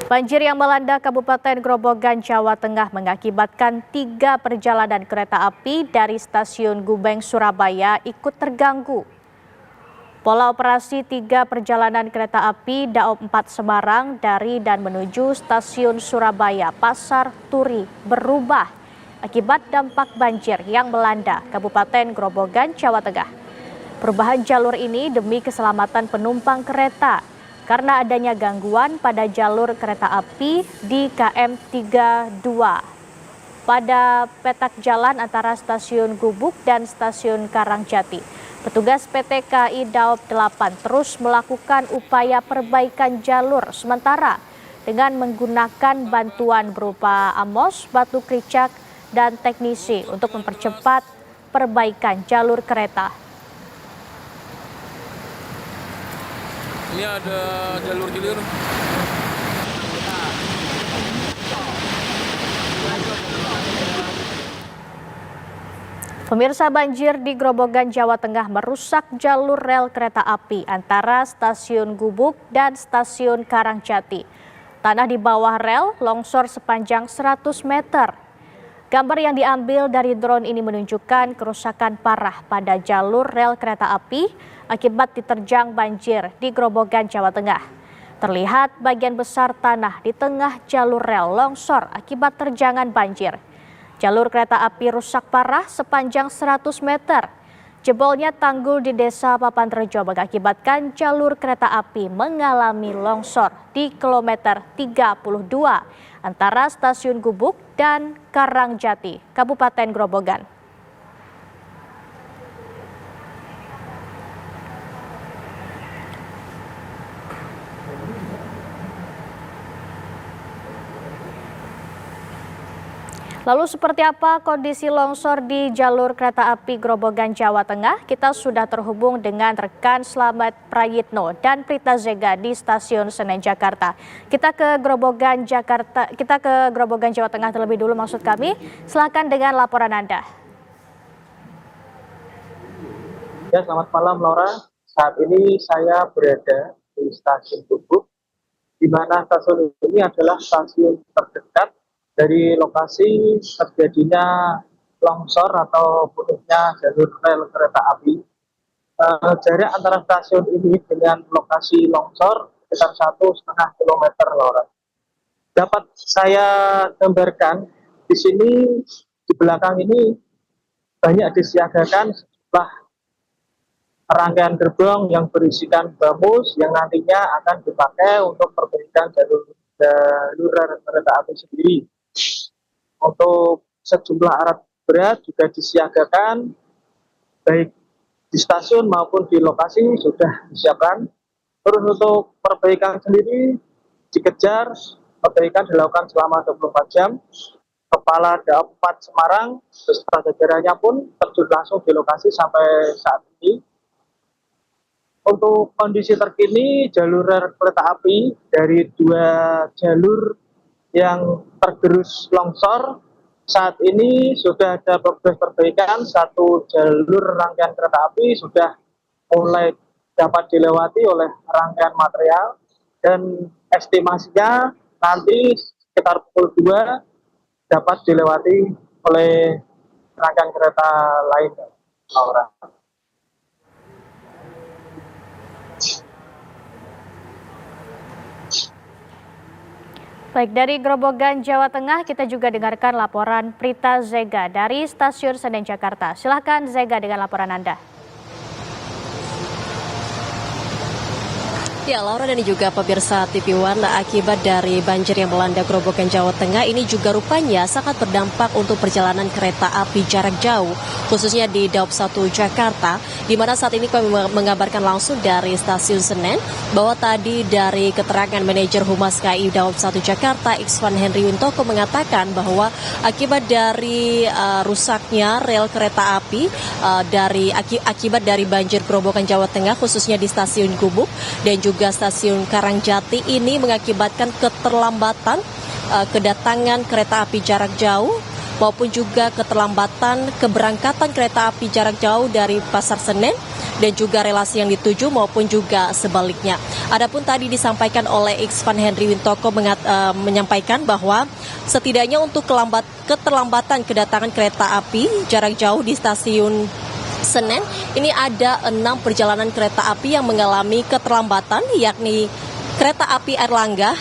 Banjir yang melanda Kabupaten Grobogan, Jawa Tengah mengakibatkan 3 perjalanan kereta api dari stasiun Gubeng, Surabaya ikut terganggu. Pola operasi 3 perjalanan kereta api Daob 4 Semarang dari dan menuju stasiun Surabaya Pasar Turi berubah akibat dampak banjir yang melanda Kabupaten Grobogan, Jawa Tengah. Perubahan jalur ini demi keselamatan penumpang kereta karena adanya gangguan pada jalur kereta api di KM 32 pada petak jalan antara stasiun Gubuk dan stasiun Karangjati. Petugas PT KAI Daob 8 terus melakukan upaya perbaikan jalur sementara dengan menggunakan bantuan berupa AMOS, batu kricak, dan teknisi untuk mempercepat perbaikan jalur kereta. Ini ada jalur gilir. Pemirsa, banjir di Grobogan, Jawa Tengah merusak jalur rel kereta api antara stasiun Gubuk dan stasiun Karangjati. Tanah di bawah rel longsor sepanjang 100 meter. Gambar yang diambil dari drone ini menunjukkan kerusakan parah pada jalur rel kereta api akibat diterjang banjir di Grobogan, Jawa Tengah. Terlihat bagian besar tanah di tengah jalur rel longsor akibat terjangan banjir. Jalur kereta api rusak parah sepanjang 100 meter. Jebolnya tanggul di Desa Papantrejo mengakibatkan jalur kereta api mengalami longsor di kilometer 32 antara stasiun Gubuk dan Karangjati, Kabupaten Grobogan. Lalu seperti apa kondisi longsor di jalur kereta api Grobogan, Jawa Tengah? Kita sudah terhubung dengan rekan Slamet Prayitno dan Prita Zega di Stasiun Senen, Jakarta. Kita ke Grobogan, Jawa Tengah terlebih dulu maksud kami. Silakan dengan laporan Anda. Ya, selamat malam Laura. Saat ini saya berada di Stasiun Gubuk, di mana stasiun ini adalah stasiun terdekat dari lokasi terjadinya longsor atau putusnya jalur rel kereta api. Jarak antara stasiun ini dengan lokasi longsor sekitar 1,5 kilometer, Laura. Dapat saya gambarkan di sini, di belakang ini banyak disiagakan sejumlah rangkaian gerbong yang berisikan bamus yang nantinya akan dipakai untuk perbaikan jalur rel kereta api sendiri. Untuk sejumlah alat berat juga disiagakan, baik di stasiun maupun di lokasi sudah disiapkan. Terus untuk perbaikan sendiri dikejar, perbaikan dilakukan selama 24 jam. Kepala Daob 4 Semarang beserta jajarannya pun terjun langsung di lokasi sampai saat ini. Untuk kondisi terkini jalur rel kereta api dari 2 jalur yang tergerus longsor saat ini sudah ada progres perbaikan. 1 jalur rangkaian kereta api sudah mulai dapat dilewati oleh rangkaian material dan estimasinya nanti sekitar pukul 2 dapat dilewati oleh rangkaian kereta lain, Laura. Baik, dari Grobogan, Jawa Tengah kita juga dengarkan laporan Prita Zega dari Stasiun Senen, Jakarta. Silakan Zega dengan laporan Anda. Ya, Laura dan juga pemirsa TV One, akibat dari banjir yang melanda Grobogan, Jawa Tengah ini juga rupanya sangat berdampak untuk perjalanan kereta api jarak jauh, khususnya di Daob 1 Jakarta, di mana saat ini kami mengabarkan langsung dari Stasiun Senen bahwa tadi dari keterangan manajer Humas KAI Daob 1 Jakarta, Ikswan Henry Wintoko mengatakan bahwa akibat dari rusaknya rel kereta api akibat dari banjir Grobogan, Jawa Tengah, khususnya di Stasiun Gubuk dan juga Stasiun Karangjati ini mengakibatkan keterlambatan kedatangan kereta api jarak jauh maupun juga keterlambatan keberangkatan kereta api jarak jauh dari Pasar Senen dan juga relasi yang dituju maupun juga sebaliknya. Adapun tadi disampaikan oleh Iksvan Henry Wintoko menyampaikan bahwa setidaknya untuk keterlambatan kedatangan kereta api jarak jauh di stasiun Senen, ini ada 6 perjalanan kereta api yang mengalami keterlambatan, yakni kereta api Airlangga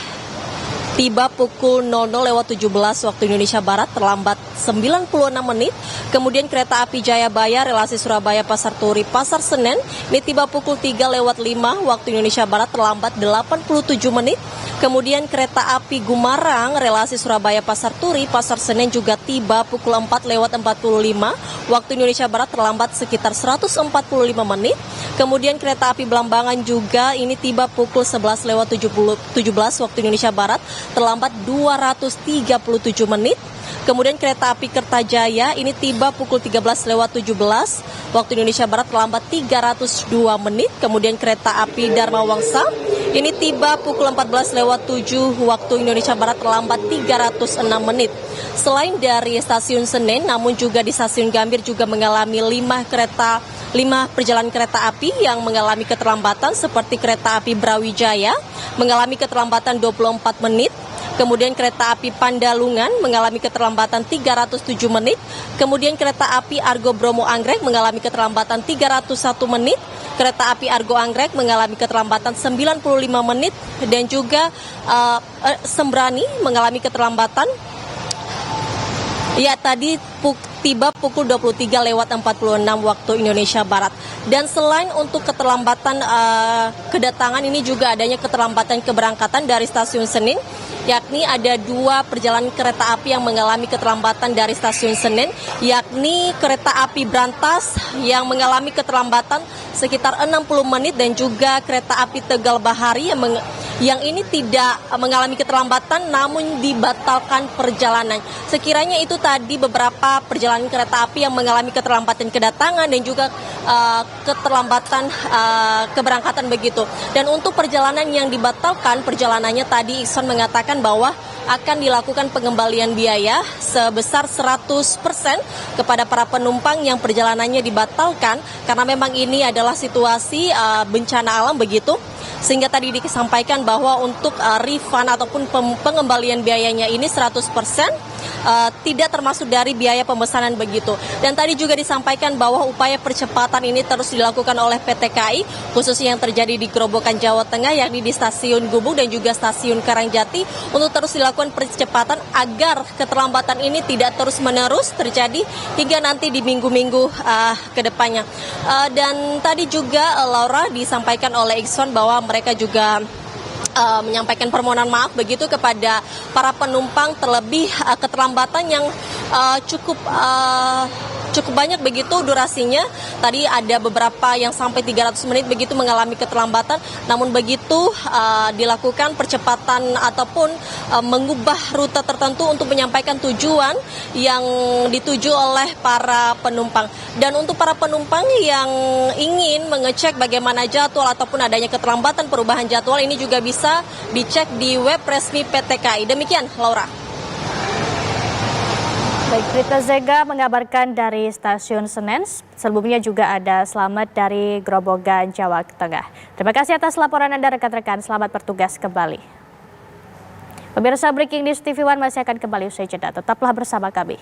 tiba pukul 00.17 waktu Indonesia Barat terlambat 96 menit. Kemudian kereta api Jayabaya relasi Surabaya Pasar Turi Pasar Senen ini tiba pukul 3.05 waktu Indonesia Barat terlambat 87 menit. Kemudian kereta api Gumarang relasi Surabaya Pasar Turi Pasar Senen juga tiba pukul 4.45 waktu Indonesia Barat terlambat sekitar 145 menit. Kemudian kereta api Belambangan juga ini tiba pukul 11.17 waktu Indonesia Barat terlambat 237 menit. Kemudian kereta api Kertajaya ini tiba pukul 13.17 waktu Indonesia Barat terlambat 302 menit. Kemudian kereta api Dharma Wangsa ini tiba pukul 14.07 waktu Indonesia Barat terlambat 306 menit. Selain dari stasiun Senen, namun juga di stasiun Gambir juga mengalami 5 perjalanan kereta api yang mengalami keterlambatan, seperti kereta api Brawijaya mengalami keterlambatan 24 menit. Kemudian kereta api Pandalungan mengalami keterlambatan 307 menit. Kemudian kereta api Argo Bromo Anggrek mengalami keterlambatan 301 menit. Kereta api Argo Anggrek mengalami keterlambatan 95 menit. Dan juga Sembrani mengalami keterlambatan tiba pukul 23.46 waktu Indonesia Barat. Dan selain untuk keterlambatan kedatangan, ini juga adanya keterlambatan keberangkatan dari stasiun Senen, yakni ada 2 perjalanan kereta api yang mengalami keterlambatan dari stasiun Senen, yakni kereta api Brantas yang mengalami keterlambatan sekitar 60 menit dan juga kereta api Tegal Bahari yang ini tidak mengalami keterlambatan namun dibatalkan perjalanan. Sekiranya itu tadi beberapa perjalanan kereta api yang mengalami keterlambatan kedatangan dan juga keterlambatan keberangkatan begitu. Dan untuk perjalanan yang dibatalkan perjalanannya tadi Iksan mengatakan bahwa akan dilakukan pengembalian biaya sebesar 100% kepada para penumpang yang perjalanannya dibatalkan karena memang ini adalah situasi bencana alam begitu. Sehingga tadi disampaikan bahwa untuk refund ataupun pengembalian biayanya ini 100%, tidak termasuk dari biaya pemesanan begitu. Dan tadi juga disampaikan bahwa upaya percepatan ini terus dilakukan oleh PT KAI, khususnya yang terjadi di Grobogan Jawa Tengah, yakni di stasiun Gubeng dan juga stasiun Karangjati, untuk terus dilakukan percepatan agar keterlambatan ini tidak terus-menerus terjadi hingga nanti di minggu-minggu ke depannya. Dan tadi juga Laura disampaikan oleh Iksan bahwa mereka juga menyampaikan permohonan maaf begitu kepada para penumpang, terlebih keterlambatan yang cukup banyak begitu durasinya. Tadi ada beberapa yang sampai 300 menit begitu mengalami keterlambatan, namun begitu dilakukan percepatan ataupun mengubah rute tertentu untuk menyampaikan tujuan yang dituju oleh para penumpang. Dan untuk para penumpang yang ingin mengecek bagaimana jadwal ataupun adanya keterlambatan perubahan jadwal, ini juga bisa dicek di web resmi PT KAI. Demikian, Laura. Baik, Rita Zega mengabarkan dari stasiun Senen. Sebelumnya juga ada Selamat dari Grobogan, Jawa Tengah. Terima kasih atas laporan Anda rekan-rekan. Selamat bertugas kembali. Pemirsa, Breaking News TV One masih akan kembali usai jeda. Tetaplah bersama kami.